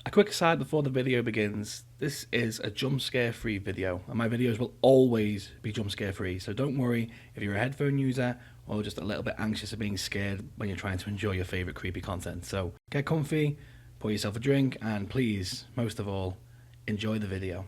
A quick aside before the video begins, this is a jump scare free video and my videos will always be jump scare free, so don't worry if you're a headphone user or just a little bit anxious of being scared when you're trying to enjoy your favourite creepy content. So get comfy, pour yourself a drink and please, most of all, enjoy the video.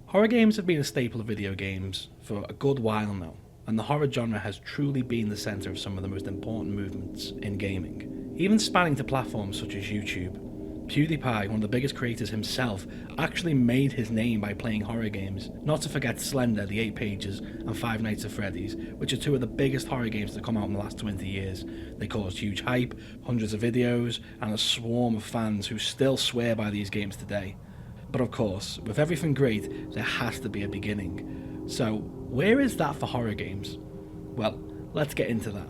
Horror games have been a staple of video games for a good while now, and the horror genre has truly been the centre of some of the most important movements in gaming, even spanning to platforms such as YouTube. PewDiePie, one of the biggest creators himself, actually made his name by playing horror games, not to forget Slender, The 8 Pages, and Five Nights at Freddy's, which are two of the biggest horror games to come out in the last 20 years. They caused huge hype, hundreds of videos, and a swarm of fans who still swear by these games today. But of course, with everything great, there has to be a beginning. So, where is that for horror games? Well, let's get into that.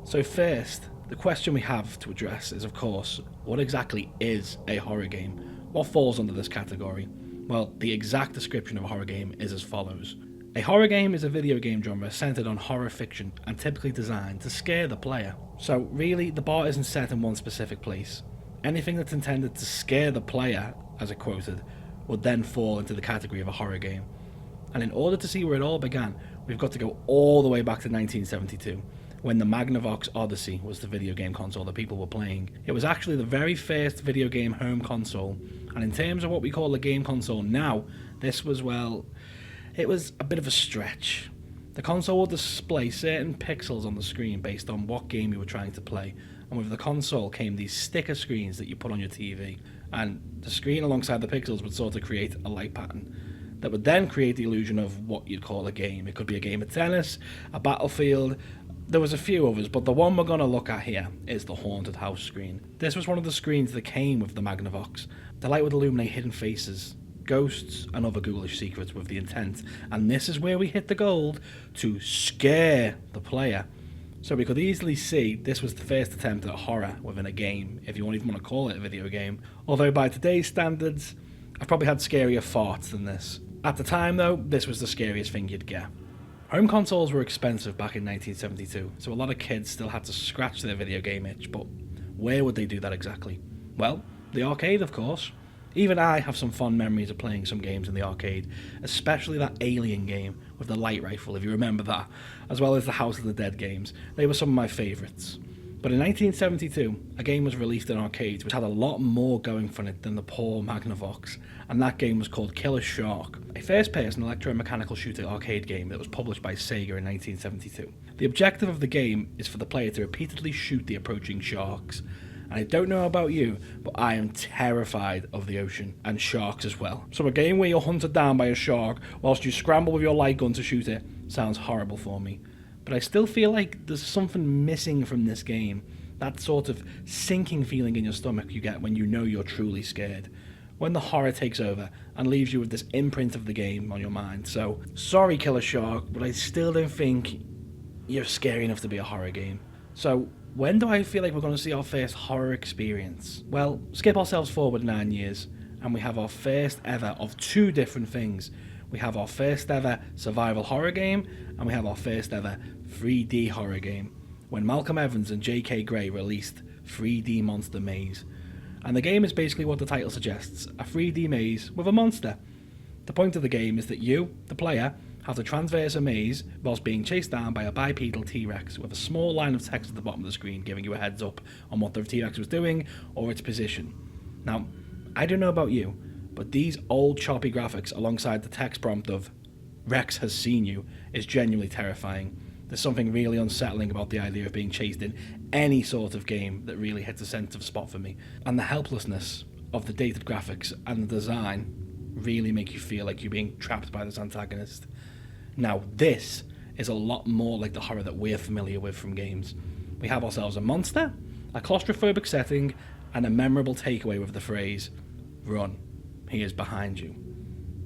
So first, the question we have to address is, of course, what exactly is a horror game? What falls under this category? Well, the exact description of a horror game is as follows. A horror game is a video game genre centered on horror fiction and typically designed to scare the player. So really, the bar isn't set in one specific place. Anything that's intended to scare the player, as it quoted, would then fall into the category of a horror game. And in order to see where it all began, we've got to go all the way back to 1972, when the Magnavox Odyssey was the video game console that people were playing. It was actually the very first video game home console, and in terms of what we call a game console now, this was, well, it was a bit of a stretch. The console would display certain pixels on the screen based on what game you were trying to play, and with the console came these sticker screens that you put on your TV, and the screen alongside the pixels would sort of create a light pattern that would then create the illusion of what you'd call a game. It could be a game of tennis, a battlefield. There was a few others, but the one we're going to look at here is the haunted house screen. This was one of the screens that came with the Magnavox. The light would illuminate hidden faces, ghosts, and other ghoulish secrets with the intent, and this is where we hit the gold, to scare the player. So we could easily see this was the first attempt at horror within a game, if you won't even want to call it a video game. Although by today's standards, I've probably had scarier farts than this. At the time though, this was the scariest thing you'd get. Home consoles were expensive back in 1972, so a lot of kids still had to scratch their video game itch, but where would they do that exactly? Well, the arcade of course. Even I have some fond memories of playing some games in the arcade, especially that Alien game with the light rifle, if you remember that, as well as the House of the Dead games. They were some of my favourites. But in 1972, a game was released in arcades which had a lot more going for it than the poor Magnavox, and that game was called Killer Shark, a first-person electromechanical shooter arcade game that was published by Sega in 1972. The objective of the game is for the player to repeatedly shoot the approaching sharks. And I don't know about you, but I am terrified of the ocean, and sharks as well. So a game where you're hunted down by a shark whilst you scramble with your light gun to shoot it sounds horrible for me. But I still feel like there's something missing from this game. That sort of sinking feeling in your stomach you get when you know you're truly scared. When the horror takes over and leaves you with this imprint of the game on your mind. So, sorry Killer Shark, but I still don't think you're scary enough to be a horror game. So, when do I feel like we're going to see our first horror experience? Well, skip ourselves forward 9 years, and we have our first ever of two different things. We have our first ever survival horror game, and we have our first ever 3D horror game, when Malcolm Evans and J.K. Gray released 3D Monster Maze. And the game is basically what the title suggests, a 3D maze with a monster. The point of the game is that you, the player, have to transverse a maze whilst being chased down by a bipedal T-Rex with a small line of text at the bottom of the screen giving you a heads up on what the T-Rex was doing or its position. Now, I don't know about you, but these old choppy graphics alongside the text prompt of "Rex has seen you" is genuinely terrifying. There's something really unsettling about the idea of being chased in any sort of game that really hits a sensitive spot for me. And the helplessness of the dated graphics and the design really make you feel like you're being trapped by this antagonist. Now this is a lot more like the horror that we're familiar with from games. We have ourselves a monster, a claustrophobic setting, and a memorable takeaway with the phrase, "Run, he is behind you."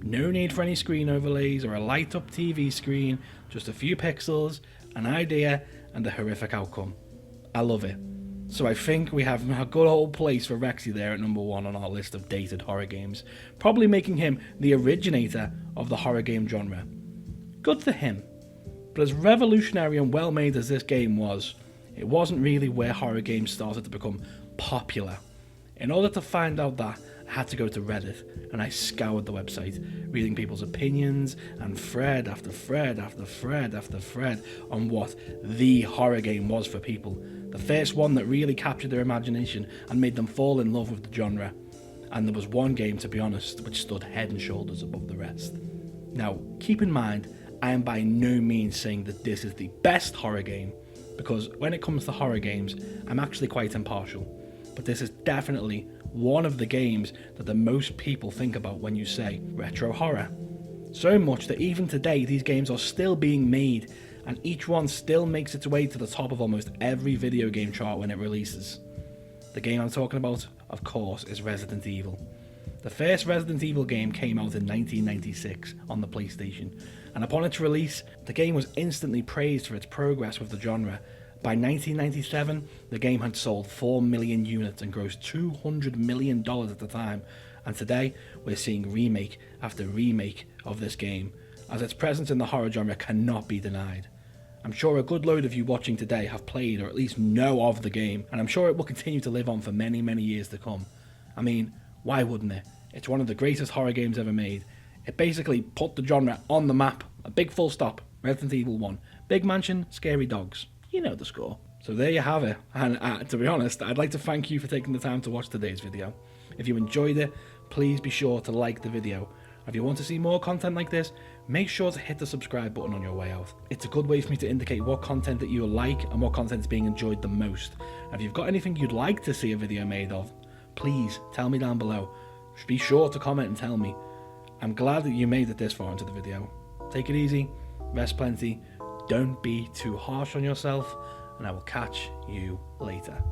No need for any screen overlays or a light up TV screen, just a few pixels, an idea, and a horrific outcome. I love it. So I think we have a good old place for Rexy there at number 1 on our list of dated horror games, probably making him the originator of the horror game genre. Good for him. But as revolutionary and well made as this game was, it wasn't really where horror games started to become popular. In order to find out that, I had to go to Reddit, and I scoured the website, reading people's opinions and thread after thread after thread after thread on what the horror game was for people. The first one that really captured their imagination and made them fall in love with the genre. And there was one game, to be honest, which stood head and shoulders above the rest. Now, keep in mind, I am by no means saying that this is the best horror game, because when it comes to horror games, I'm actually quite impartial. But this is definitely one of the games that the most people think about when you say retro horror. So much that even today these games are still being made, and each one still makes its way to the top of almost every video game chart when it releases. The game I'm talking about, of course, is Resident Evil. The first Resident Evil game came out in 1996 on the PlayStation, and upon its release, the game was instantly praised for its progress with the genre. By 1997, the game had sold 4 million units and grossed $200 million at the time, and today we're seeing remake after remake of this game, as its presence in the horror genre cannot be denied. I'm sure a good load of you watching today have played or at least know of the game, and I'm sure it will continue to live on for many, many years to come. I mean, why wouldn't it? It's one of the greatest horror games ever made. It basically put the genre on the map. A big full stop. Resident Evil 1. Big mansion, scary dogs. You know the score. So there you have it. And to be honest, I'd like to thank you for taking the time to watch today's video. If you enjoyed it, please be sure to like the video. If you want to see more content like this, make sure to hit the subscribe button on your way out. It's a good way for me to indicate what content that you like and what content is being enjoyed the most. If you've got anything you'd like to see a video made of, please tell me down below. Be sure to comment and tell me. I'm glad that you made it this far into the video. Take it easy, rest plenty, don't be too harsh on yourself, and I will catch you later.